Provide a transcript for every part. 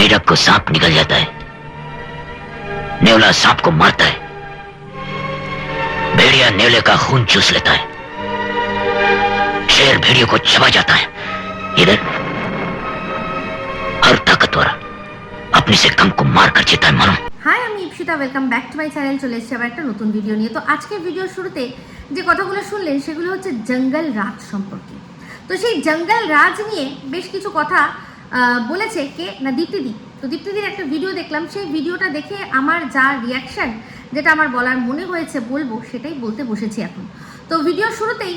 मेढक को सांप निकल जाता है, नेवला सांप को मारता है, भेड़िया नेवले का खून चूस लेता है, शेर भेड़ियों को चबा जाता है। इधर हर ताकतवर अपने से कम को मार कर जीता है। मानो হাই, আমি Ipsita, welcome back to my channel. চলে এসেছি আবার একটা নতুন ভিডিও নিয়ে। তো আজকের ভিডিওর শুরুতে যে কথাগুলো শুনলেন সেগুলো হচ্ছে জঙ্গল রাজ সম্পর্কে। তো সেই জঙ্গল রাজ নিয়ে বেশ কিছু কথা বলেছে কে না, দীপ্তিদি। তো দীপ্তিদির একটা ভিডিও দেখলাম, সেই ভিডিওটা দেখে আমার যা রিয়াকশান, যেটা আমার বলার মনে হয়েছে বলবো, সেটাই বলতে বসেছি এখন। তো ভিডিওর শুরুতেই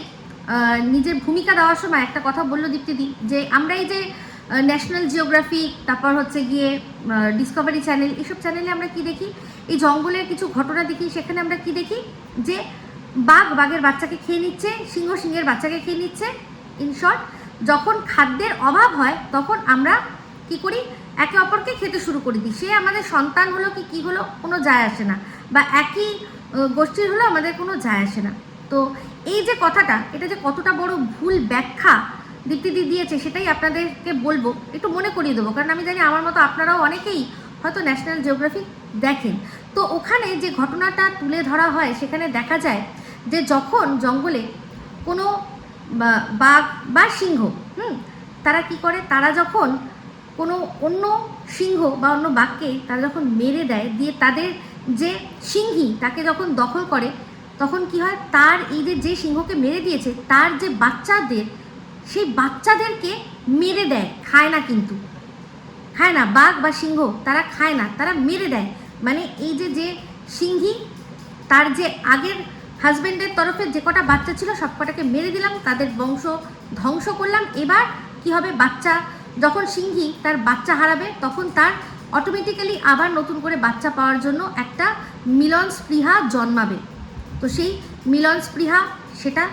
নিজের ভূমিকা দেওয়ার সময় একটা কথা বললো দীপ্তিদি, যে আমরা এই যে ন্যাশনাল জিওগ্রাফি, তারপর হচ্ছে গিয়ে ডিসকভারি চ্যানেল, এসব চ্যানেলে আমরা কি দেখি, এই জঙ্গলের কিছু ঘটনা দেখি। সেখানে আমরা কি দেখি, যে বাঘ বাঘের বাচ্চাকে খেয়ে নিচ্ছে, সিংহ সিংহের বাচ্চাকে খেয়ে নিচ্ছে। ইন শর্ট, যখন খাদ্যের অভাব হয় তখন আমরা কি করি, একে অপরকে খেতে শুরু করে দিই। সে আমাদের সন্তান হলো কি কী হলো কোনো যায় আসে না, বা একই গোষ্ঠীর হলো আমাদের কোনো যায় আসে না। তো এই যে কথাটা, এটা যে কতটা বড় ভুল ব্যাখ্যা দীপ্তিদি দিয়েছে, সেটাই আপনাদেরকে বলবো, একটু মনে করিয়ে দেবো। কারণ আমি জানি আমার মতো আপনারাও অনেকেই হয়তো ন্যাশনাল জিওগ্রাফি দেখেন। তো ওখানে যে ঘটনাটা তুলে ধরা হয়, সেখানে দেখা যায় যে যখন জঙ্গলে কোনো বাঘ বা সিংহ তারা কি করে, তারা যখন কোনো অন্য সিংহ বা অন্য বাঘকে তারা যখন মেরে দেয়, দিয়ে তাদের যে সিংহী তাকে যখন দখল করে, তখন কি হয়, তার এই যে সিংহকে মেরে দিয়েছে তার যে বাচ্চাদের, সেই বাচ্চাদেরকে মেরে দেয়। খায় না, কিন্তু খায় না, বাঘ বা সিংহ তারা খায় না, তারা মেরে দেয়। মানে এই যে সিংহী, তার যে আগের হাজব্যান্ডের তরফে যে কটা বাচ্চা ছিল সব কটাকে মেরে দিলাম, তাদের বংশ ধ্বংস করলাম। এবার কি হবে, বাচ্চা যখন সিংহী তার বাচ্চা হারাবে, তখন তার অটোমেটিক্যালি আবার নতুন করে বাচ্চা পাওয়ার জন্য একটা মিলন স্পৃহা জন্মাবে। তো সেই মিলন স্পৃহা সেটা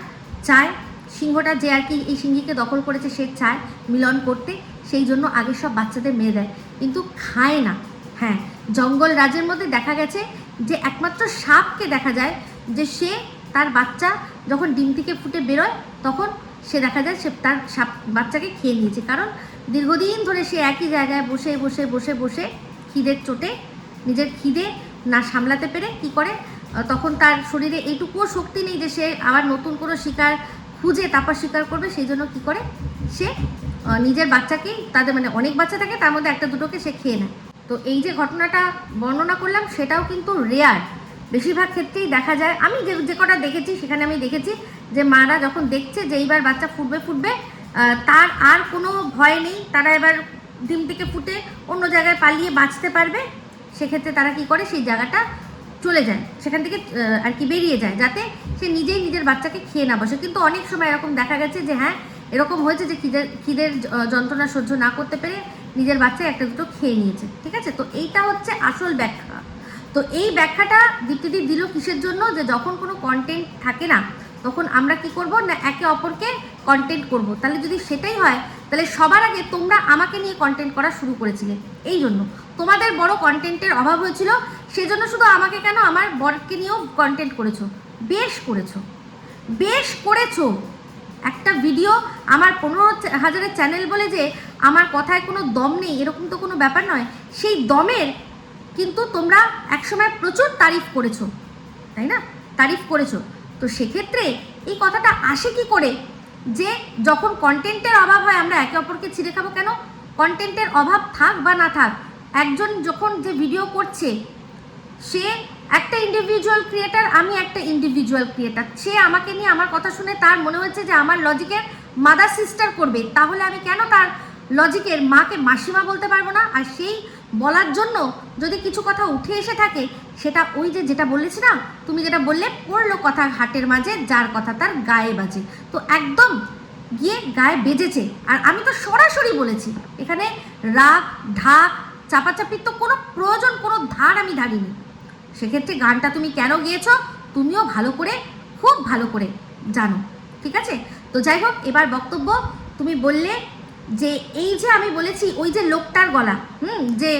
চায় সিংহটা, যে আর কি এই সিংহীকে দখল করেছে, সে চায় মিলন করতে, সেই জন্য আগে সব বাচ্চাদের মেরে দেয়, কিন্তু খায় না। হ্যাঁ, জঙ্গল রাজের মধ্যে দেখা গেছে যে একমাত্র সাপকে দেখা যায় যে সে তার বাচ্চা যখন ডিম থেকে ফুটে বেরোয়, তখন সে দেখা যায় সে তার সাপ বাচ্চাকে খেয়ে নিয়েছে। কারণ দীর্ঘদিন ধরে সে একই জায়গায় বসে বসে বসে বসে খিদের চোটে, নিজের খিদে না সামলাতে পেরে কি করে, তখন তার শরীরে এইটুকুও শক্তি নেই যে সে আবার নতুন কোনো শিকার খুঁজে তারপর শিকার করবে। সেই জন্য কী করে, সে নিজের বাচ্চাকেই, তাদের মানে অনেক বাচ্চা থাকে, তার মধ্যে একটা দুটোকে সে খেয়ে নেয়। তো এই যে ঘটনাটা বর্ণনা করলাম, সেটাও কিন্তু রেয়ার, বেশিরভাগ ক্ষেত্রেই দেখা যায়। আমি যে কটা দেখেছি, সেখানে আমি দেখেছি যে মারা যখন দেখছে যে এইবার বাচ্চা ফুটবে, তার আর কোনো ভয় নেই, তারা এবার ডিম থেকে ফুটে অন্য জায়গায় পালিয়ে বাঁচতে পারবে, সেক্ষেত্রে তারা কি করে, সেই জায়গাটা চলে যায়, সেখান থেকে আর কি বেরিয়ে যায়, যাতে সে নিজেই নিজের বাচ্চাকে খেয়ে না বসে। কিন্তু অনেক সময় এরকম দেখা গেছে যে হ্যাঁ, এরকম হয়েছে যে খিদের যন্ত্রণা সহ্য না করতে পেরে নিজের বাচ্চা একটা দুটো খেয়ে নিয়েছে। ঠিক আছে, তো এইটা হচ্ছে আসল ব্যাখ্যা। তো এই ব্যাখ্যাটা দীপ্তিদি দিল কিসের জন্য, যে যখন কোনো কন্টেন্ট থাকে না, তখন আমরা কি করব না, একে অপরকে কন্টেন্ট করব। তাহলে যদি সেটাই হয়, তাহলে সবার আগে তোমরা আমাকে নিয়ে কন্টেন্ট করা শুরু করেছিলে, এই জন্য তোমাদের বড় কন্টেন্টের অভাব হয়েছিল, সেজন্য শুধু আমাকে কেন, আমার বরকে নিয়েও কন্টেন্ট করেছো, বেশ করেছো। একটা ভিডিও আমার 15,000 চ্যানেল বলে যে আমার কথায় কোনো দম নেই, এরকম তো কোনো ব্যাপার নয়। সেই দমের কিন্তু তোমরা একসময় প্রচুর তারিফ করেছো, তাই না, তারিফ করেছো। তো সেক্ষেত্রে এই কথাটা আসে কি করে, যে যখন কন্টেন্টের অভাব হয় আমরা একে অপরকে ছিঁড়ে খাবো কেন? কন্টেন্টের অভাব থাক বা না থাক, একজন যখন যে ভিডিও করছে, সে একটা ইন্ডিভিজুয়াল ক্রিয়েটার, আমি একটা ইন্ডিভিজুয়াল ক্রিয়েটার, সে আমাকে নিয়ে আমার কথা শুনে তার মনে হচ্ছে যে আমার লজিকের মাদার সিস্টার করবে, তাহলে আমি কেন তার লজিকের মাকে মাসিমা বলতে পারবো না? আর সেই বলার জন্য যদি কিছু কথা উঠে এসে থাকে, সেটা ওই যেটা বলেছিলাম, তুমি যেটা বললে, পড়লো কথা হাটের মাঝে, যার কথা তার গায়ে বাজে। তো একদম গিয়ে গায়ে বেজেছে। আর আমি তো সরাসরি বলেছি, এখানে রাগ ঢাক চাপাচাপির তো কোনো প্রয়োজন, কোনো ধার আমি ধারিনি। সেক্ষেত্রে গানটা তুমি কেন গিয়েছো, তুমিও ভালো করে, খুব ভালো করে জানো। ঠিক আছে, তো যাই হোক, এবার বক্তব্য। তুমি বললে যে এই যে আমি বলেছি ওই যে লোকটার গলা যে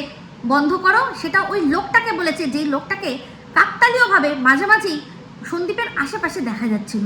বন্ধ করো, সেটা ওই লোকটাকে বলেছে, যেই লোকটাকে কাকতালীয়ভাবে মাঝে মাঝেই সন্দীপের আশেপাশে দেখা যাচ্ছিল।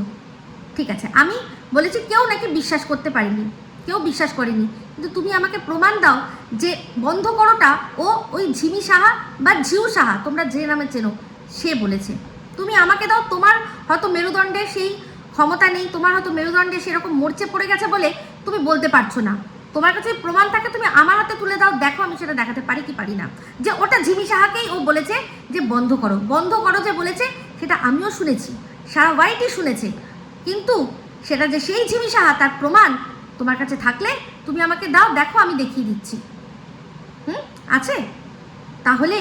ঠিক আছে, আমি বলেছি কেউ নাকি বিশ্বাস করতে পারেনি, কেউ বিশ্বাস করেনি, কিন্তু তুমি আমাকে প্রমাণ দাও যে বন্ধ করোটা ও ওই ঝিমি সাহা বা ঝিউ সাহা, তোমরা যে নামে চেনো, সে বলেছে। তুমি আমাকে দাও, তোমার হয়তো মেরুদণ্ডের সেই ক্ষমতা নেই, তোমার হয়তো মেরুদণ্ডে সেরকম মরচে পড়ে গেছে বলে তুমি বলতে পারছো না। তোমার কাছে প্রমাণ থাকে, তুমি আমার হাতে তুলে দাও, দেখো আমি সেটা দেখাতে পারি কি পারি না, যে ওটা ঝিমি সাহাকেই ও বলেছে যে বন্ধ করো। বন্ধ করো যে বলেছে সেটা আমিও শুনেছি, সারা ওয়াইটি শুনেছে, কিন্তু সেটা যে সেই ঝিমি সাহা তার প্রমাণ তোমার কাছে থাকলে তুমি আমাকে দাও, দেখো আমি দেখিয়ে দিচ্ছি। আছে? তাহলে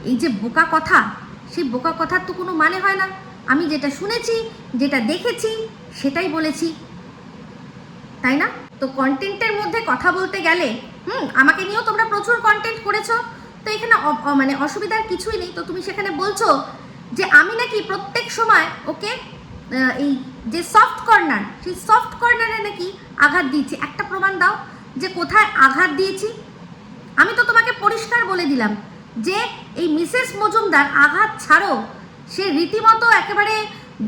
এই যে বোকা কথা, সেই বোকা কথার তো কোনো মানে হয় না। আমি যেটা শুনেছি, যেটা দেখেছি, সেটাই বলেছি, তাই না? তো কন্টেন্টের মধ্যে কথা বলতে গেলে আমাকে নিয়েও তোমরা প্রচুর কন্টেন্ট করেছো, তো এখানে মানে অসুবিধার কিছুই নেই। তো তুমি সেখানে বলছো যে আমি নাকি প্রত্যেক সময় ওকে এই যে সফট কর্নার, সেই সফট কর্নারে নাকি আঘাত দিয়েছি। একটা প্রমাণ দাও যে কোথায় আঘাত দিয়েছি। আমি তো তোমাকে পরিষ্কার বলে দিলাম যে এই মিসেস মজুমদার আঘাত ছাড়ো, সে রীতিমতো একেবারে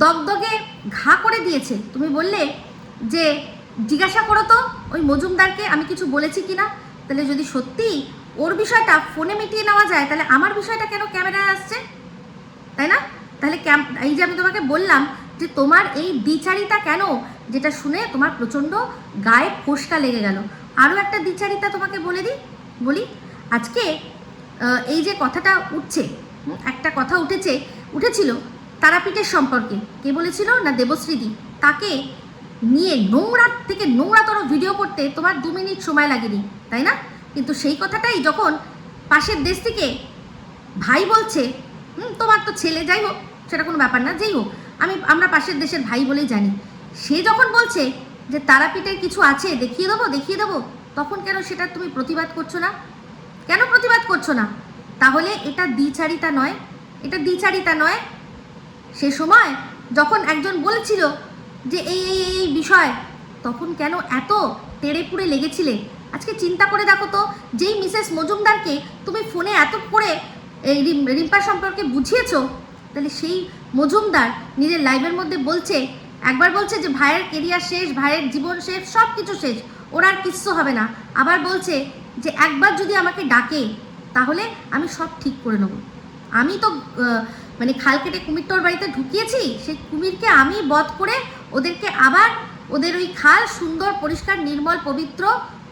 দগদগে ঘা করে দিয়েছে। তুমি বললে যে জিজ্ঞাসা করো তো ওই মজুমদারকে আমি কিছু বলেছি কিনা। তাহলে যদি সত্যি ওর বিষয়টা ফোনে মিটিয়ে নেওয়া যায়, তাহলে আমার বিষয়টা কেন ক্যামেরায় আসছে, তাই না? তাহলে এই যে আমি তোমাকে বললাম যে তোমার এই দ্বিচারিতা কেন, যেটা শুনে তোমার প্রচণ্ড গায়ে ফোসকা লেগে গেল। আরও একটা দ্বিচারিতা তোমাকে বলি। আজকে এই যে কথাটা উঠছে, একটা কথা উঠেছিল তারাপীঠের সম্পর্কে। কে বলেছিল না? দেবশ্রীদি। তাকে নিয়ে নোংরার থেকে নোংরাতর ভিডিও করতে তোমার 2 মিনিট সময় লাগেনি, তাই না? কিন্তু সেই কথাটাই যখন পাশের দেশ থেকে ভাই বলছে, তোমার তো ছেলে, যাই হোক সেটা কোনো ব্যাপার না, যেই হোক আমরা পাশের দেশের ভাই বলেই জানি, সে যখন বলছে যে তারাপীঠের কিছু আছে, দেখিয়ে দেবো, তখন কেন সেটা তুমি প্রতিবাদ করছো না? কেন প্রতিবাদ করছো না? তাহলে এটা দ্বিচারিতা নয়? সে সময় যখন একজন বলেছিল যে এই বিষয়, তখন কেন এত তেড়ে পুড়ে লেগেছিলে? আজকে চিন্তা করে দেখো তো, যেই মিসেস মজুমদারকে তুমি ফোনে এত করে এই রিম্পার সম্পর্কে বুঝিয়েছো, তাহলে সেই মজুমদার নিজের লাইভের মধ্যে একবার বলছে যে ভাইয়ের কেরিয়ার শেষ, ভাইয়ের জীবন শেষ, সব কিছু শেষ, ওর আর কিচ্ছু হবে না। আবার বলছে যে একবার যদি আমাকে ডাকে তাহলে আমি সব ঠিক করে নেব। আমি তো মানে খাল কেটে কুমিরটা ওর বাড়িতে ঢুকিয়েছি, সেই কুমিরকে আমি বধ করে ওদেরকে আবার ওদের ওই খাল সুন্দর পরিষ্কার নির্মল পবিত্র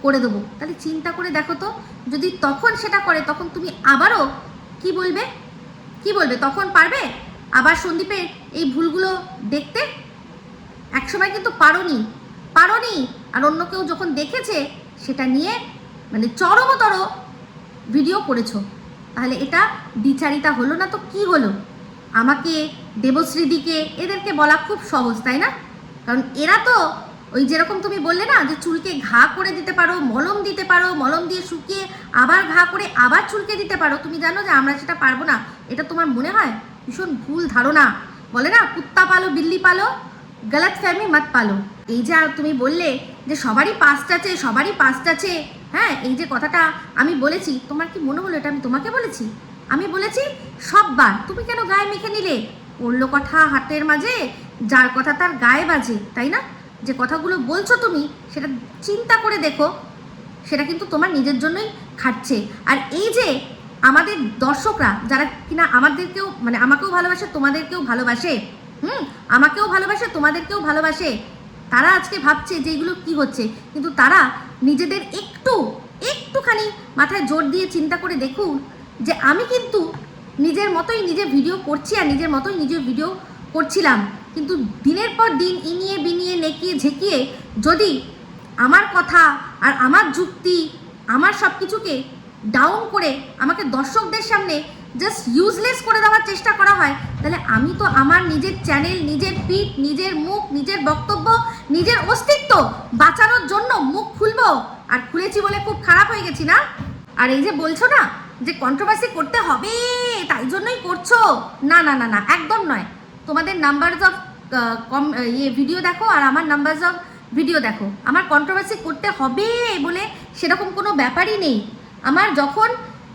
করে দেবো। তাহলে চিন্তা করে দেখো তো, যদি তখন সেটা করে, তখন তুমি আবারও কি বলবে? তখন পারবে আবার সন্দীপের এই ভুলগুলো দেখতে? একসময় কিন্তু পারোনি। আর অন্য কেউ যখন দেখেছে সেটা নিয়ে মানে চরমতর ভিডিও করেছো। তাহলে এটা দ্বিচারিতা হলো না তো কি হলো? আমাকে, দেবশ্রীদিকে, এদেরকে বলা খুব সহজ, তাই না? কারণ এরা তো ওই যেরকম তুমি বললে না যে চুলকে ঘা করে দিতে পারো, মলম দিতে পারো, মলম দিয়ে শুকিয়ে আবার ঘা করে আবার চুলকে দিতে পারো। তুমি জানো যে আমরা সেটা পারবো না, এটা তোমার মনে হয় ভীষণ ভুল ধারণা। বলে না, কুত্তা পালো বিল্লি পালো, গলত ফ্যামি মত পালো। এই যে তুমি বললে যে সবারই পাস্ট আছে, হ্যাঁ, এই যে কথাটা আমি বলেছি, তোমার কি মনে হলো এটা আমি তোমাকে বলেছি? আমি বলেছি সববার। তুমি কেন গায়ে মেখে নিলে? পড়লো কথা হাতের মাঝে, যার কথা তার গায়ে বাজে, তাই না? যে কথাগুলো বলছো তুমি, সেটা চিন্তা করে দেখো, সেটা কিন্তু তোমার নিজের জন্যই খাটছে। আর এই যে আমাদের দর্শকরা যারা কিনা আমাদেরকেও মানে আমাকেও ভালোবাসে, তোমাদেরকেও ভালোবাসে, আমাকেও ভালোবাসে, তোমাদেরকেও ভালোবাসে, তারা আজকে ভাবছে যে এগুলো কি হচ্ছে, কিন্তু তারা নিজেদের একটুখানি মাথায় জোর দিয়ে চিন্তা করে দেখুন যে আমি কিন্তু নিজের মতোই নিজে ভিডিও করছি, আর নিজের মতোই নিজে ভিডিও করছিলাম, কিন্তু দিনের পর দিন ইনিয়ে বিনিয়ে নেকিয়ে ঝেঁকিয়ে যদি আমার কথা আর আমার যুক্তি, আমার সব কিছুকে ডাউন করে আমাকে দর্শকদের সামনে জাস্ট ইউজলেস করে দেওয়ার চেষ্টা করা হয়, তাহলে আমি তো আমার নিজের চ্যানেল, নিজের পিঠ, নিজের মুখ, নিজের বক্তব্য, নিজের অস্তিত্ব বাঁচানোর জন্য মুখ খুলবো। আর খুলেছি বলে খুব খারাপ হয়ে গেছি না? আর এই যে বলছো না যে কন্ট্রোভার্সি করতে হবে তাই জন্যই করছো, না, একদম নয়। তোমাদের নাম্বারস অফ ভিডিও দেখো আর আমার নাম্বারস অফ ভিডিও দেখো। আমার কন্ট্রোভার্সি করতে হবে বলে সেরকম কোনো ব্যাপারই নেই। আমার যখন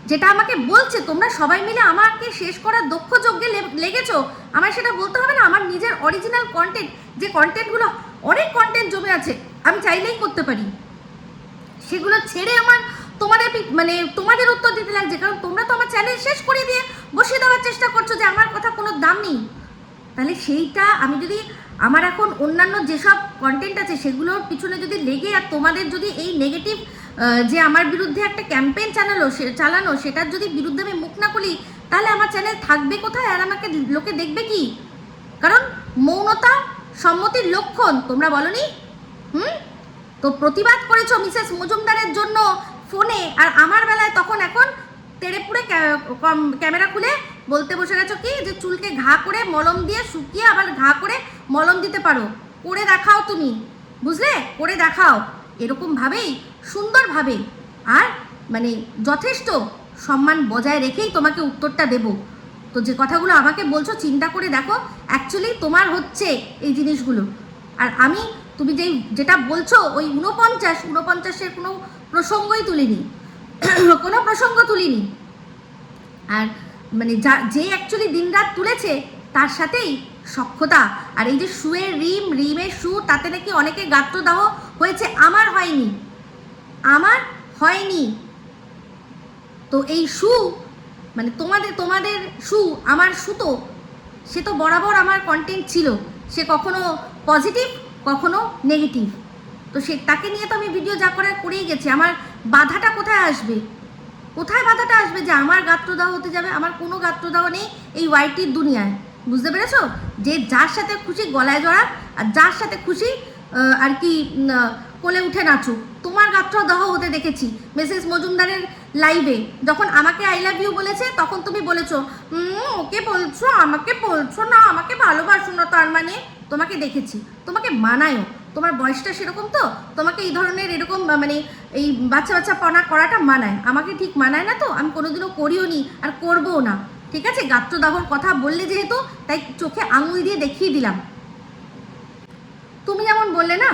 যেটা আমাকে বলছে, তোমরা সবাই মিলে আমাকে শেষ করার দক্ষ যজ্ঞে লেগেছো, আমার সেটা বলতে হবে না? আমার নিজের অরিজিনাল কন্টেন্ট, যে কন্টেন্টগুলো, অনেক কন্টেন্ট জমে আছে, আমি চাইলেই করতে পারি, সেগুলো ছেড়ে আমার তোমাদের উত্তর দিতে লাগছে, কারণ তোমরা তো আমার চ্যানেল শেষ করে দিয়ে বসিয়ে দেওয়ার চেষ্টা করছো যে আমার কথা কোনো দাম নেই। তাহলে সেইটা আমি যদি আমার এখন অন্যান্য যেসব কন্টেন্ট আছে সেগুলোর পিছনে যদি লেগে আর তোমাদের যদি এই নেগেটিভ যে আমার বিরুদ্ধে একটা ক্যাম্পেইন চালানো সেটার যদি বিরুদ্ধে আমি মুখ না খুলি, তাহলে আমার চ্যানেল থাকবে কোথায় আর আমাকে লোকে দেখবে কি? কারণ মৌনতা সম্মতির লক্ষণ, তোমরা বলনি? তো প্রতিবাদ করেছো মিসেস মজুমদারের জন্য ফোনে, আর আমার বেলায় তখন এখন তেড়েপুড়ে ক্যামেরা খুলে বলতে বসে গেছো কি যে চুলকে ঘা করে মলম দিয়ে শুকিয়ে আবার ঘা করে মলম দিতে পারো। করে দেখাও তুমি, বুঝলে? করে দেখাও এরকমভাবেই সুন্দরভাবে, আর যথেষ্ট সম্মান বজায় রেখেই তোমাকে উত্তরটা দেব। তো যে কথাগুলো আমাকে বলছো চিন্তা করে দেখো, অ্যাকচুয়ালি তোমার হচ্ছে এই জিনিসগুলো। আর আমি তুমি যেটা বলছো ওই 49-49-এর কোনো প্রসঙ্গই তুলিনি, কোনো প্রসঙ্গ তুলিনি। আর যে অ্যাকচুয়ালি দিনরাত তুলেছে তার সাথেই সখ্যতা। আর এই যে শুয়ের রিমের শু, তাতে নাকি অনেকে গাত্রদাহ হয়েছে, আমার হয়নি। তো এই শু তোমাদের শু, আমার সুতো, সে তো বরাবর আমার কন্টেন্ট ছিল, সে কখনো পজিটিভ কখনো নেগেটিভ। তো তাকে নিয়ে তো আমি ভিডিও যা করার করেই গেছি। আমার বাধাটা কোথায় আসবে? যে আমার গাত্রদাহ হতে যাবে? আমার কোনো গাত্রদাহ নেই এই ওয়াইটির দুনিয়ায়, বুঝতে পেরেছো? যে যার সাথে খুশি গলায় জড়া, আর যার সাথে খুশি আর কি কোলে উঠে নাচুক। তোমার গাত্রদাহ হতে দেখেছি মিসেস মজুমদারের লাইভে, যখন আমাকে আই লাভ ইউ বলেছে তখন তুমি বলেছো ওকে বলছো, আমাকে বলছো না, আমাকে ভালোবাসো না, তার তোমাকে দেখেছি। তোমাকে মানায়ও, তোমার বয়সটা সেরকম, তো তোমাকে এই ধরনের এরকম এই বাচ্চা পনা করাটা মানায়। আমাকে ঠিক মানায় না, তো আমি কোনোদিনও করিও নি আর করবও না। ঠিক আছে, গাত্রদাহর কথা বললে যেহেতু, তাই চোখে আঙুল দিয়ে দেখিয়ে দিলাম। তুমি যেমন বললে না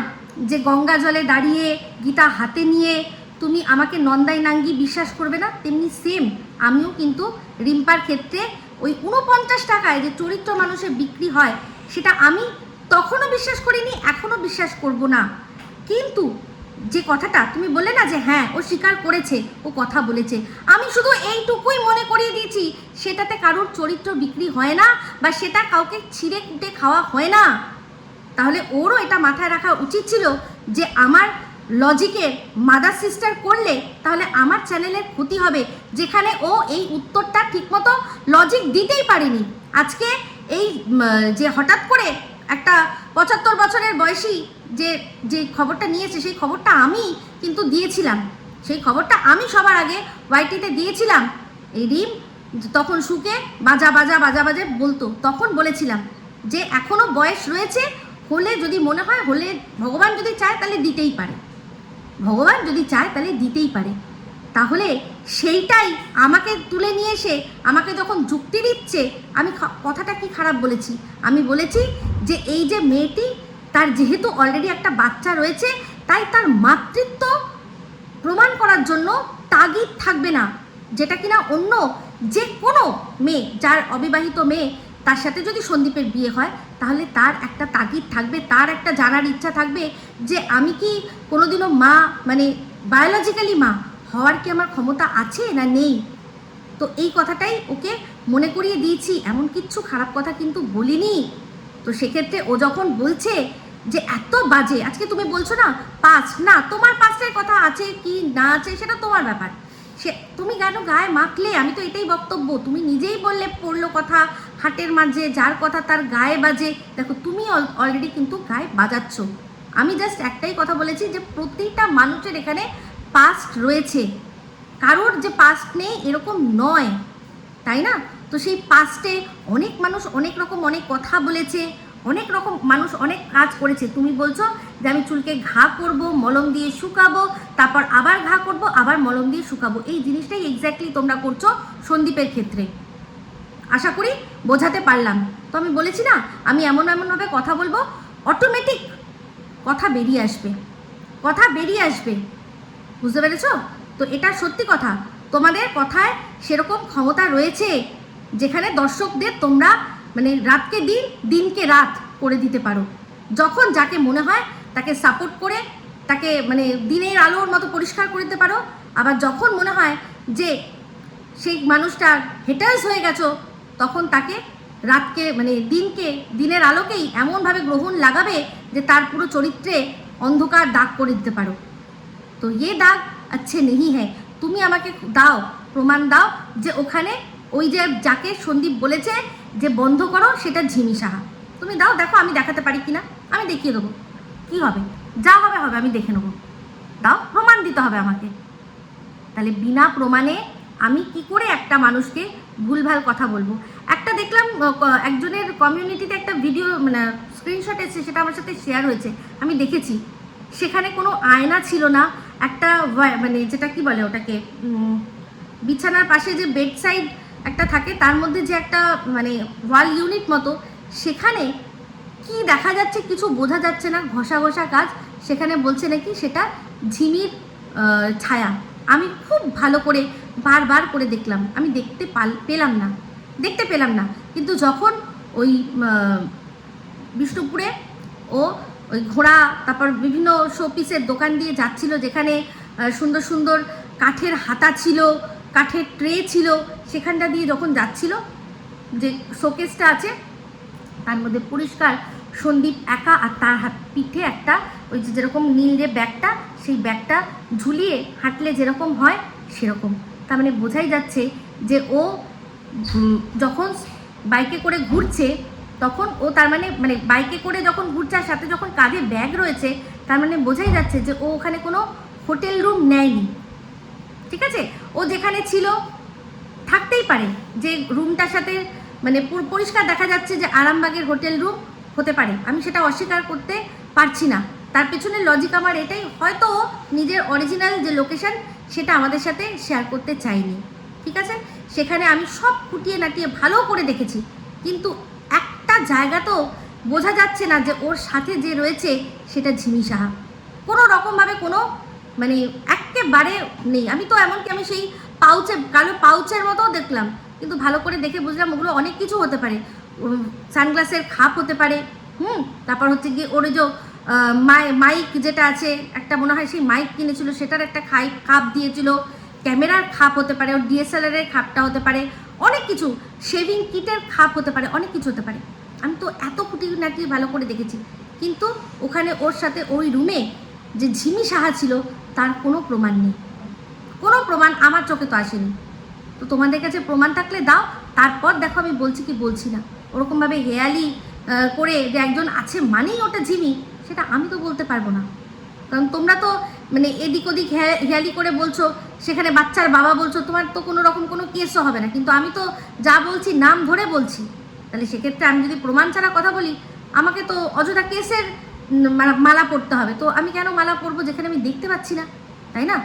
যে গঙ্গা জলে দাঁড়িয়ে গীতা হাতে নিয়ে তুমি আমাকে নন্দাই নাঙ্গি বিশ্বাস করবে না, তেমনি সেম আমিও কিন্তু রিম্পার ক্ষেত্রে ওই 49 টাকায় যে চরিত্র মানুষের বিক্রি হয় সেটা আমি তখনও বিশ্বাস করিনি, এখনও বিশ্বাস করব না। কিন্তু যে কথাটা তুমি বললে না যে হ্যাঁ ও স্বীকার করেছে, ও কথা বলেছে, আমি শুধু এইটুকুই মনে করিয়ে দিয়েছি সেটাতে কারোর চরিত্র বিক্রি হয় না, বা সেটা কাউকে ছিঁড়ে কুটে খাওয়া হয় না। তাহলে ওরও এটা মাথায় রাখা উচিত ছিল যে আমার লজিকের মাদার সিস্টার করলে তাহলে আমার চ্যানেলের ক্ষতি হবে, যেখানে ও এই উত্তরটা ঠিকমতো লজিক দিতেই পারেনি। আজকে এই যে হঠাৎ করে একটা 75 বছরের বয়সী যে খবরটা নিয়েছে, সেই খবরটা আমি কিন্তু দিয়েছিলাম, সেই খবরটা আমি সবার আগে ওয়াইটিতে দিয়েছিলাম। এই রিম তখন শুকে বাজা বলতো, তখন বলেছিলাম যে এখনও বয়স রয়েছে, হলে যদি মনে হয়, হলে ভগবান যদি চায় তাহলে দিতেই পারে, ভগবান যদি চায় তাহলে দিতেই পারে। তাহলে সেইটাই আমাকে তুলে নিয়ে এসে আমাকে যখন যুক্তি দিচ্ছে, আমি কথাটা কি খারাপ বলেছি? আমি বলেছি যে এই যে মেয়েটি, তার যেহেতু অলরেডি একটা বাচ্চা রয়েছে, তাই তার মাতৃত্ব প্রমাণ করার জন্য তাগিদ থাকবে না, যেটা কিনা অন্য যে কোনো মেয়ে, যার অবিবাহিত মেয়ে, তার সাথে যদি সন্দীপের বিয়ে হয় তাহলে তার একটা তাগিদ থাকবে, তার একটা জানার ইচ্ছা থাকবে যে আমি কি কোনোদিনও মা বায়োলজিক্যালি মা হওয়ার কি আমার ক্ষমতা আছে না নেই। তো এই কথাটাই ওকে মনে করিয়ে দিয়েছি, এমন কিচ্ছু খারাপ কথা কিন্তু বলিনি। তো সেক্ষেত্রে ও যখন বলছে যে এত বাজে, আজকে তুমি বলছো না পাস্ট, না তোমার পাস্টের কথা আছে কি না আছে সেটা তোমার ব্যাপার, সে তুমি কেন গায়ে মাখলে? আমি তো এটাই বক্তব্য, তুমি নিজেই বললে পড়লো কথা হাটের মাঝে, যার কথা তার গায়ে বাজে। দেখো তুমি অলরেডি কিন্তু গায়ে বাজাচ্ছ। আমি জাস্ট একটাই কথা বলেছি যে প্রতিটা মানুষের এখানে পাস্ট রয়েছে, কারোর যে পাস্ট নেই এরকম নয়, তাই না? তো সেই পাস্টে অনেক মানুষ অনেক রকম অনেক কথা বলেছে, অনেক রকম মানুষ অনেক কাজ করেছে। তুমি বলছো যে আমি চুলকে ঘা করব, মলম দিয়ে শুকাবো, তারপর আবার ঘা করব, আবার মলম দিয়ে শুকাবো। এই জিনিসটাই এক্স্যাক্টলি তোমরা করছো সন্দীপের ক্ষেত্রে। আশা করি বোঝাতে পারলাম। তো আমি বলেছি না, আমি এমনভাবে কথা বলবো, অটোমেটিক কথা বেরিয়ে আসবে, বুঝতে পেরেছো? তো এটা সত্যি কথা, তোমাদের কথায় সেরকম ক্ষমতা রয়েছে যেখানে দর্শকদের তোমরা রাতকে দিন, দিনকে রাত করে দিতে পারো। যখন যাকে মনে হয় তাকে সাপোর্ট করে তাকে মানে দিনের আলোর মতো পরিষ্কার করে দিতে পারো, আবার যখন মনে হয় যে সেই মানুষটা হেটার্স হয়ে গেছো তখন তাকে রাতকে মানে দিনের আলোকেই এমনভাবে গ্রহণ লাগাবে যে তার পুরো চরিত্রে অন্ধকার দাগ করে দিতে পারো। তো ये দাগ अच्छे नहीं है। তুমি আমাকে দাও, প্রমাণ দাও যে ওখানে ওই যে যাকে সন্দীপ বলেছে যে বন্ধ করো সেটা ঝিমি সাহা। তুমি দাও, দেখো আমি দেখাতে পারি কিনা, আমি দেখিয়ে দেবো। কি হবে, যা হবে হবে, আমি দেখে নেবো। দাও, প্রমাণ দিতে হবে আমাকে। তাহলে বিনা প্রমাণে আমি কি করে একটা মানুষকে ভুলভাল কথা বলবো? একটা দেখলাম একজনের কমিউনিটিতে একটা ভিডিও মানে স্ক্রিনশট এসেছে, সেটা আমার সাথে শেয়ার হয়েছে, আমি দেখেছি। সেখানে কোনো আয়না ছিল না, একটা মানে যেটা কি বলে ওটাকে, বিছানার পাশে যে বেড সাইড একটা থাকে তার মধ্যে যে একটা মানে ওয়াল ইউনিট মতো, সেখানে কি দেখা যাচ্ছে কিছু বোঝা যাচ্ছে না, ঘষা ঘষা কাজ। সেখানে বলছে নাকি সেটা ঝিমির ছায়া। আমি খুব ভালো করে বারবার করে দেখলাম, আমি দেখতে পেলাম না। কিন্তু যখন ওই বিষ্ণুপুরে ও ওই ঘোড়া তারপর বিভিন্ন শোপিসের দোকান দিয়ে যাচ্ছিল, যেখানে সুন্দর সুন্দর কাঠের হাতা ছিল, কাঠের ট্রে ছিল, সেখানটা দিয়ে যখন যাচ্ছিল, যে শোকেসটা আছে তার মধ্যে পরিষ্কার সন্দীপ একা, আর তার পিঠে একটা ওই যে যেরকম নীল যে ব্যাগটা, সেই ব্যাগটা ঝুলিয়ে হাঁটলে যেরকম হয় সেরকম। তার মানে বোঝাই যাচ্ছে যে ও যখন বাইকে করে ঘুরছে তখন ও তার মানে বাইকে করে যখন ঘুরছে আর সাথে যখন কাঁধে ব্যাগ রয়েছে, তার মানে বোঝাই যাচ্ছে যে ও ওখানে কোনো হোটেল রুম নেয়নি। ঠিক আছে, ও যেখানে ছিল থাকতেই পারে, যে রুমটার সাথে মানে পরিষ্কার দেখা যাচ্ছে যে আরামবাগের হোটেল রুম হতে পারে, আমি সেটা অস্বীকার করতে পারছি না। তার পেছনে লজিক আমার এটাই, হয়তো নিজের অরিজিনাল যে লোকেশন সেটা আমাদের সাথে শেয়ার করতে চাইনি। ঠিক আছে, সেখানে আমি সব খুঁটিয়ে নাটিয়ে ভালো করে দেখেছি, কিন্তু একটা জায়গা তো বোঝা যাচ্ছে না যে ওর সাথে যে রয়েছে সেটা ঝিমি সাহা। কোনো রকমভাবে কোনো মানে একেবারে নেই। আমি তো এমনকি আমি সেই কালো পাউচের মতো দেখলাম, কিন্তু ভালো করে দেখে বুঝলাম ওগুলো অনেক কিছু হতে পারে। সানগ্লাসের খাপ হতে পারে, তারপর হচ্ছে গিয়ে ওর যে মাইক যেটা আছে একটা, মনে হয় সেই মাইক কিনেছিল সেটার একটা খাপ দিয়েছিল, ক্যামেরার খাপ হতে পারে, ওর ডিএসএলআরের খাপটা হতে পারে, অনেক কিছু, শেভিং কিটের খাপ হতে পারে, অনেক কিছু হতে পারে। আমি তো এত খুঁটিনাটি ভালো করে দেখেছি, কিন্তু ওখানে ওর সাথে ওই রুমে যে ঝিমি সাহা ছিল তার কোনো প্রমাণ নেই, কোনো প্রমাণ আমার চোখে তো আসেনি। তো তোমাদের কাছে প্রমাণ থাকলে দাও, তারপর দেখো আমি বলছি কি বলছি না। ওরকমভাবে হেয়ালি করে যে একজন আছে মানেই ওটা ঝিমি, সেটা আমি তো বলতে পারবো না। কারণ তোমরা তো মানে এদিক ওদিক হেয়ালি করে বলছো, সেখানে বাচ্চার বাবা বলছো, তোমার তো কোনো রকম কোনো কেসও হবে না, কিন্তু আমি তো যা বলছি নাম ধরে বলছি। তাহলে সেক্ষেত্রে আমি যদি প্রমাণ ছাড়া কথা বলি, আমাকে তো অযথা কেসের মালা পড়তে হবে। তো আমি কেন মালা পরবো যেখানে আমি দেখতে পাচ্ছি না, তাই না?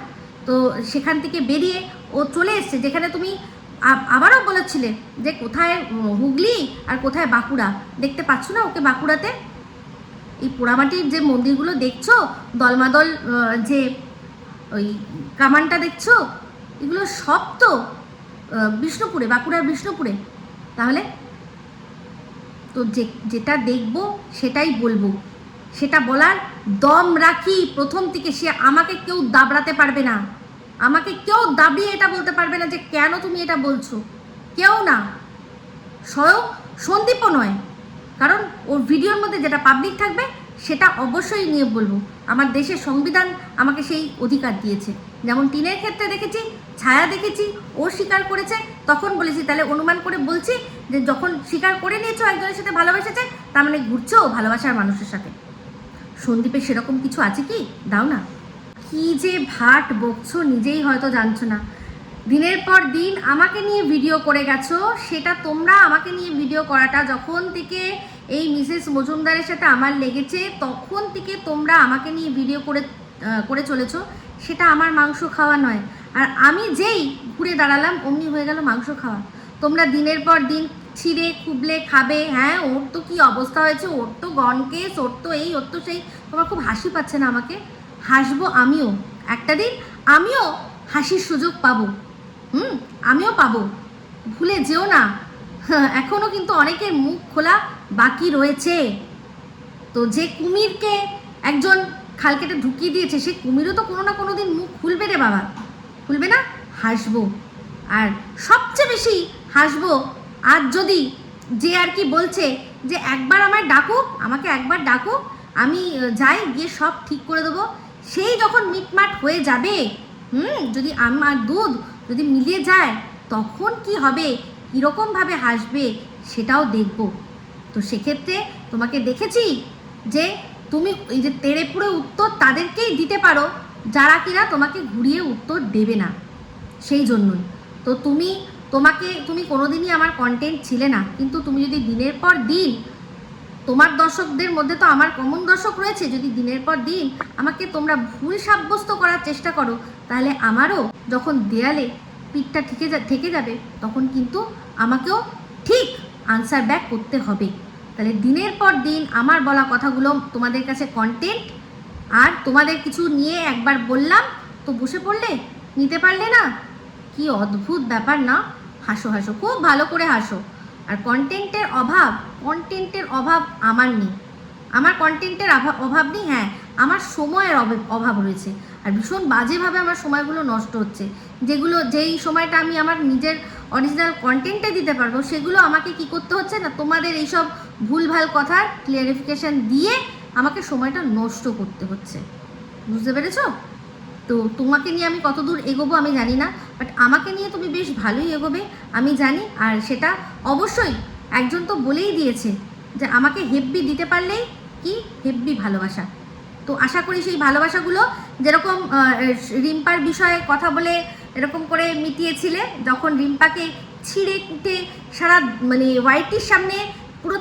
তো সেখান থেকে বেরিয়ে ও চলে এসছে, যেখানে তুমি আবারও বলেছিলে যে কোথায় হুগলি আর কোথায় বাঁকুড়া, দেখতে পাচ্ছ না ওকে বাঁকুড়াতে? এই পোড়ামাটির যে মন্দিরগুলো দেখছো, দলমাদল যে ওই কামানটা দেখছো, এগুলো সব তো বিষ্ণুপুরে, বাঁকুড়ার বিষ্ণুপুরে। তাহলে তো যেটা দেখবো সেটাই বলবো, সেটা বলার দম রাখি প্রথম থেকে। সে আমাকে কেউ দাবড়াতে পারবে না, আমাকে কেউ দাবিয়ে এটা বলতে পারবে না যে কেন তুমি এটা বলছো, কেউ না, স্বয়ং সন্দীপও নয়। কারণ ওর ভিডিওর মধ্যে যেটা পাবলিক থাকবে সেটা অবশ্যই নিয়ে বলবো। আমার দেশের সংবিধান আমাকে সেই অধিকার দিয়েছে। যেমন টিনের ক্ষেত্রে দেখেছি, ছায়া দেখেছি, ও স্বীকার করেছে, তখন বলেছি, তাহলে অনুমান করে বলছি যে যখন স্বীকার করে নিয়েছো একজনের সাথে ভালোবেসেছে, তার মানে ঘুরছেও ভালোবাসার মানুষের সাথে। সন্দীপের সেরকম কিছু আছে কি? দাও না। কি যে ভাট বকছো নিজেই হয়তো জানছো না। দিনের পর দিন আমাকে নিয়ে ভিডিও করে গেছো, সেটা তোমরা আমাকে নিয়ে ভিডিও করাটা যখন থেকে এই মিসেস মজুমদারের সাথে আমার লেগেছে, তখন থেকে তোমরা আমাকে নিয়ে ভিডিও করে চলেছো। সেটা আমার মাংস খাওয়া নয়। আর আমি যেই ঘুরে দাঁড়ালাম অমনি হয়ে গেল মাংস খাওয়া। তোমরা দিনের পর দিন ছিঁড়ে খুবলে খাবে, হ্যাঁ ওর তো কী অবস্থা হয়েছে, ওর তো গনকেস, ওর তো এই, ওর তো সেই। তোমার খুব হাসি পাচ্ছে না আমাকে? হাসবো আমিও, একটা দিন আমিও হাসির সুযোগ পাবো, আমিও পাবো, ভুলে যেও না। এখনো কিন্তু অনেকের মুখ খোলা বাকি রয়েছে। তো যে কুমিরকে একজন খাল কেটে ঢুকিয়ে দিয়েছে, সে কুমিরও তো কোনো না কোনো দিন মুখ খুলবে রে বাবা, খুলবে না? হাসবো, আর সবচেয়ে বেশি হাসবো আজ যদি যে আর কি বলছে যে একবার আমায় ডাকুক, আমাকে একবার ডাকুক, আমি যাই, গিয়ে সব ঠিক করে দেবো, সেই যখন মিটমাট হয়ে যাবে, যদি আমার দুধ যদি মিলিয়ে যায়, তখন কি হবে, কীরকমভাবে হাসবে সেটাও দেখব। তো সেক্ষেত্রে তোমাকে দেখেছি যে তুমি এই যে তেড়ে পুড়ে উত্তর তাদেরকেই দিতে পারো যারা কিনা তোমাকে ঘুরিয়ে উত্তর দেবে না, সেই জন্যই তো তুমি কোনোদিনই আমার কন্টেন্ট ছিলে না, কিন্তু তুমি যদি দিনের পর দিন, তোমার দর্শকদের মধ্যে তো আমার কমন দর্শক রয়েছে, যদি দিনের পর দিন আমাকে তোমরা ভুল সাব্যস্ত করার চেষ্টা করো, তাহলে আমারও যখন দেয়ালে পিঠটা থেকে যাবে, তখন কিন্তু আমাকেও ঠিক আনসার ব্যাক করতে হবে। তাহলে দিনের পর দিন আমার বলা কথাগুলো তোমাদের কাছে কন্টেন্ট, আর তোমাদের কিছু নিয়ে একবার বললাম তো বসে পড়লে, নিতে পারলে না, কি অদ্ভুত ব্যাপার না? হাসো হাসো, খুব ভালো করে হাসো। আর কন্টেন্টের অভাব আমার নেই, আমার কন্টেন্টের অভাব নেই, হ্যাঁ আমার সময়ের অভাব রয়েছে, আর ভীষণ বাজেভাবে আমার সময়গুলো নষ্ট হচ্ছে, যেই সময়টা আমি আমার নিজের অরিজিনাল কন্টেন্টে দিতে পারবো, সেগুলো আমাকে কি করতে হচ্ছে না, তোমাদের এইসব ভুলভাল কথার ক্লিয়ারিফিকেশান দিয়ে আমাকে সময়টা নষ্ট করতে হচ্ছে, বুঝতে পেরেছো? তো তোমাকে নিয়ে আমি কত দূর এগোবো আমি জানি না, বাট আমাকে নিয়ে তুমি বেশ ভালোই এগোবে আমি জানি, আর সেটা অবশ্যই একজন তো বলেই দিয়েছে যে আমাকে হেব্বি দিতে পারলেই কি হেব্বি ভালোবাসা। তো আশা করি সেই ভালোবাসাগুলো যেরকম রিম্পার বিষয়ে কথা বলে এরকম করে মিটিয়েছিলে, যখন রিম্পাকে ছিঁড়ে কুটে সারা মানে ওয়াইটির সামনে পুরো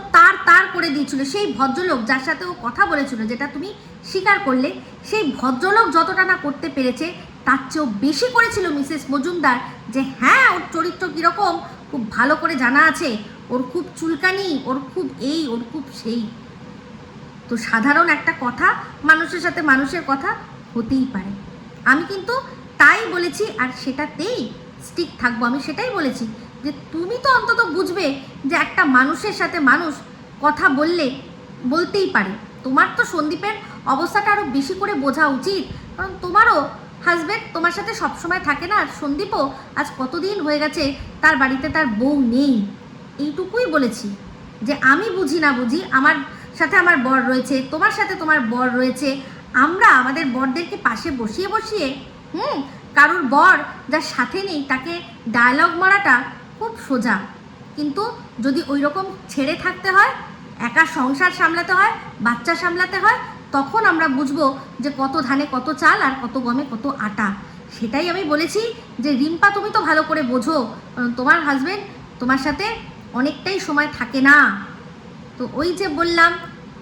তার করে দিয়েছিল সেই ভদ্রলোক, যার সাথে ও কথা বলেছিল, যেটা তুমি স্বীকার করলে, সেই ভদ্রলোক যতটা না করতে পেরেছে, তার চেয়েও বেশি করেছিল মিসেস মজুমদার, যে হ্যাঁ ওর চরিত্র কীরকম খুব ভালো করে জানা আছে, ওর খুব চুলকানি, ওর খুব এই, ওর খুব সেই। তো সাধারণ একটা কথা, মানুষের সাথে মানুষের কথা হতেই পারে, আমি কিন্তু তাই বলেছি, আর সেটাতেই স্টিক থাকবো। আমি সেটাই বলেছি যে তুমি তো অন্তত বুঝবে যে একটা মানুষের সাথে মানুষ কথা বলতেই পারে। তোমার তো সন্দীপের অবস্থাটা আরও বেশি করে বোঝা উচিত, কারণ তোমারও হাজব্যান্ড তোমার সাথে সবসময় থাকে না, আর সন্দীপও আজ কতদিন হয়ে গেছে তার বাড়িতে তার বউ নেই। এইটুকুই বলেছি যে আমি বুঝি না বুঝি, আমার সাথে আমার বর রয়েছে, তোমার সাথে তোমার বর রয়েছে, আমরা আমাদের বরদেরকে পাশে বসিয়ে বসিয়ে কারোর বর যার সাথে নেই তাকে ডায়লগ মারাটা খুব সোজা, কিন্তু যদি ওই রকম ছেড়ে থাকতে হয়, একা সংসার সামলাতে হয়, বাচ্চা সামলাতে হয়, তখন আমরা বুঝবো যে কত ধানে কত চাল আর কত গমে কত আটা। সেটাই আমি বলেছি যে রিম্পা তুমি তো ভালো করে বোঝো, তোমার হাজবেন্ড তোমার সাথে অনেকটাই সময় থাকে না। তো ওই যে বললাম,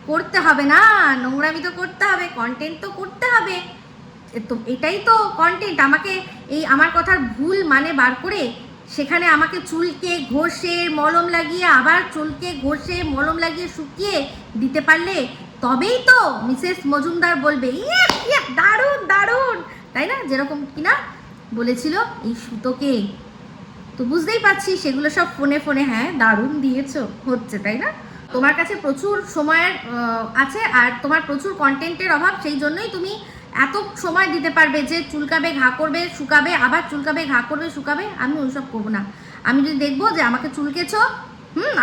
করতে হবে না, নোংরামি তো করতে হবে, কন্টেন্ট তো করতে হবে, তো এটাই তো কন্টেন্ট। আমাকে এই আমার কথার ভুল মানে বার করে সেখানে আমাকে চুলকে ঘষে মলম লাগিয়ে, আবার চুলকে ঘষে মলম লাগিয়ে শুকিয়ে দিতে পারলে তবেই তো মিসেস মজুমদার বলবে ইয়ে দারুণ দারুণ, তাই না? যেরকম কিনা বলেছিল এই সুতোকে। তো বুঝতেই পারছি সেগুলো সব ফোনে ফোনে হ্যাঁ দারুণ দিয়েছো হচ্ছে, তাই না? তোমার কাছে প্রচুর সময়ের আছে, আর তোমার প্রচুর কন্টেন্টের অভাব, সেই জন্যই তুমি এত সময় দিতে পারবে যে চুলকাবে ঘা করবে শুকাবে, আবার চুলকাবে ঘা করবে শুকাবে। আমি ওইসব করবো না। আমি যদি দেখবো যে আমাকে চুলকেছো,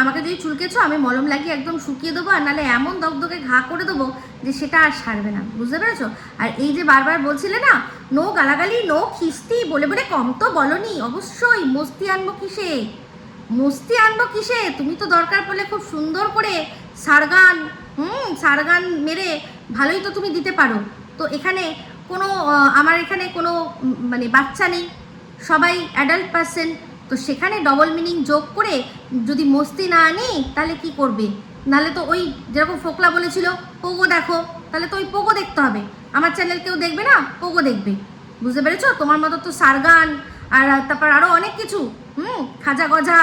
আমাকে যদি চুলকেছো, আমি মলম লাগিয়ে একদম শুকিয়ে দেবো, আর নাহলে এমন দগদগে ঘা করে দেবো যে সেটা আর সারবে না, বুঝতে পেরেছো? আর এই যে বারবার বলছিলে না নো গালাগালি নো খিস্তি, বলে বলে কম তো বলনি। অবশ্যই মস্তি আনবো কিসে, তুমি তো দরকার পড়লে খুব সুন্দর করে সারগান মেরে ভালোই তো তুমি দিতে পারো। তো এখানে কোনো আমার এখানে কোনো মানে বাচ্চা নেই, সবাই অ্যাডাল্ট পারসন, তো সেখানে ডবল মিনিং যোগ করে যদি মস্তি না আনি তাহলে কি করবে? নাহলে তো ওই যেরকম ফোকলা বলেছিল পোগো দেখো, তাহলে তো ওই পোগো দেখতে হবে। আমার চ্যানেল কেউ দেখবে না, পোগো দেখবে, বুঝতে পেরেছো? তোমার মতো তো সারগান আর তারপর আরও অনেক কিছু খাজা গজা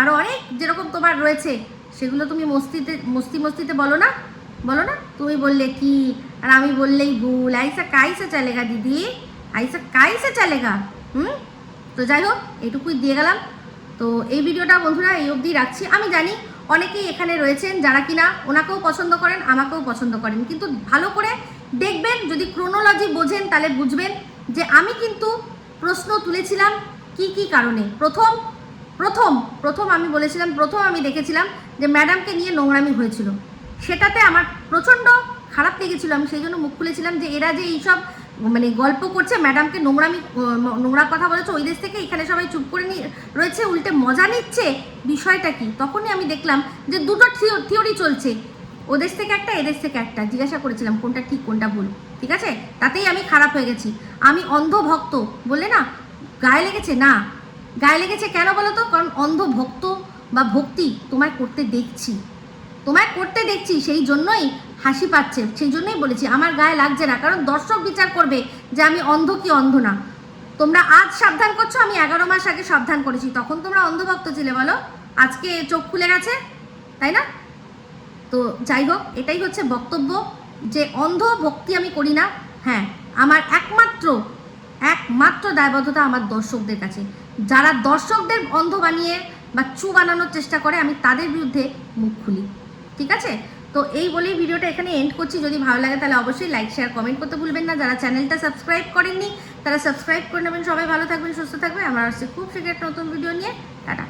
আরও অনেক যেরকম তোমার রয়েছে, সেগুলো তুমি মস্তিতে বলো না। তুমি বললে কি আর আমি বললেই ভুল। আইসা কাইসে চলেগা দিদি, আইসা কাইসে চলেগা। তো যাই হোক, এটুকুই দিয়ে গেলাম। তো এই ভিডিওটা বন্ধুরা এই অবধি রাখছি। আমি জানি অনেকেই এখানে রয়েছেন যারা কিনা ওনাকেও পছন্দ করেন, আমাকেও পছন্দ করেন, কিন্তু ভালো করে দেখবেন, যদি ক্রোনোলজি বোঝেন তাহলে বুঝবেন যে আমি কিন্তু প্রশ্ন তুলেছিলাম কি কি কারণে। প্রথম আমি বলেছিলাম, প্রথম আমি দেখেছিলাম যে ম্যাডামকে নিয়ে নোংরামি হয়েছিল, সেটাতে আমার প্রচণ্ড খারাপ লেগেছিল। আমি সেই জন্য মুখ খুলেছিলাম যে এরা যে এইসব মানে গল্প করছে, ম্যাডামকে নোংরা কথা বলেছে ওই দেশ থেকে, এখানে সবাই চুপ করে রয়েছে, উল্টে মজা নিচ্ছে, বিষয়টা কি? তখনই আমি দেখলাম যে দুটো থিওরি চলছে, ও দেশ থেকে একটা, এদেশ থেকে একটা। জিজ্ঞাসা করেছিলাম কোনটা ঠিক কোনটা ভুল, ঠিক আছে? তাতেই আমি খারাপ হয়ে গেছি। আমি অন্ধভক্ত বললে না, গায়ে লেগেছে না, গায়ে লেগেছে কেন বলো তো? কারণ অন্ধভক্ত বা ভক্তি তোমায় করতে দেখছি, সেই জন্যই হাসি পাচ্ছে, সেই জন্যই বলেছি আমার গায়ে লাগছে না, কারণ দর্শক বিচার করবে যে আমি অন্ধ কি অন্ধ না। তোমরা আজ সাবধান করছো, আমি 11 মাস আগে সাবধান করেছি, তখন তোমরা অন্ধভক্ত ছিলে বলো, আজকে চোখ খুলে গেছে, তাই না? তো যাই হোক, এটাই হচ্ছে বক্তব্য যে অন্ধ ভক্তি আমি করি না। হ্যাঁ, আমার একমাত্র দায়বদ্ধতা আমার দর্শকদের কাছে। যারা দর্শকদের অন্ধ বানিয়ে বা চু বানানোর চেষ্টা করে, আমি তাদের বিরুদ্ধে মুখ খুলি, ঠিক আছে? তো এই বলেই ভিডিওটা এখানে এন্ড করছি। যদি ভালো লাগে তাহলে অবশ্যই লাইক শেয়ার কমেন্ট করতে ভুলবেন না। যারা চ্যানেলটা সাবস্ক্রাইব করেননি তারা সাবস্ক্রাইব করে নেবেন। সবাই ভালো থাকবেন, সুস্থ থাকবেন। আমার আসছে খুব শীঘ্র নতুন ভিডিও নিয়ে। টাটা।